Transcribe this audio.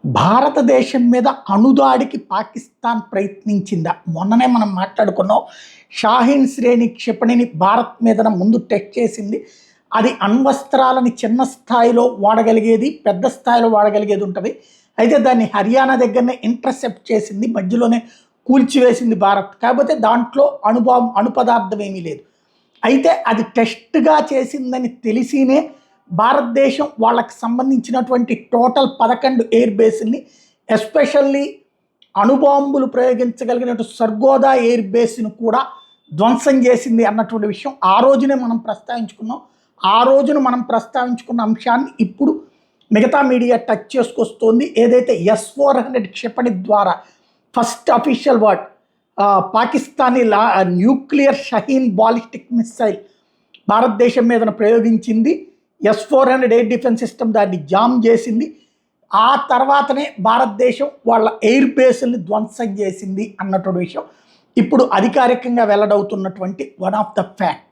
భారతదేశం మీద అణుదాడికి పాకిస్తాన్ ప్రయత్నించిందా? మొన్ననే మనం మాట్లాడుకున్నాం. షాహీన్ శ్రేణి క్షిపణిని భారత్ మీద ముందు టెస్ట్ చేసింది. అది అణ్వస్త్రాలని చిన్న స్థాయిలో వాడగలిగేది, పెద్ద స్థాయిలో వాడగలిగేది ఉంటుంది. అయితే దాన్ని హర్యానా దగ్గరనే ఇంటర్సెప్ట్ చేసింది, మధ్యలోనే కూల్చివేసింది భారత్. కాకపోతే దాంట్లో అణుపదార్థం ఏమీ లేదు. అయితే అది టెస్ట్గా చేసిందని తెలిసినే భారతదేశం వాళ్ళకి సంబంధించినటువంటి టోటల్ 11 ఎయిర్ బేస్ని, ఎస్పెషల్లీ అణుబాంబులు ప్రయోగించగలిగినట్టు సర్గోదా ఎయిర్ బేస్ను కూడా ధ్వంసం చేసింది అన్నటువంటి విషయం ఆ రోజునే మనం ప్రస్తావించుకున్నాం. ఆ రోజున మనం ప్రస్తావించుకున్న అంశాన్ని ఇప్పుడు మిగతా మీడియా టచ్ చేసుకొస్తోంది. ఏదైతే S-400 క్షిపణి ద్వారా first official word Pakistani nuclear Shaheen ballistic missile భారతదేశం మీద ప్రయోగించింది. S-400 ఎయిర్ డిఫెన్స్ సిస్టమ్ దాన్ని జామ్ చేసింది. ఆ తర్వాతనే భారతదేశం వాళ్ళ ఎయిర్ బేస్ని ధ్వంసం చేసింది అన్నటువంటి విషయం ఇప్పుడు అధికారికంగా వెల్లడవుతున్నటువంటి వన్ ఆఫ్ ద ఫ్యాక్ట్.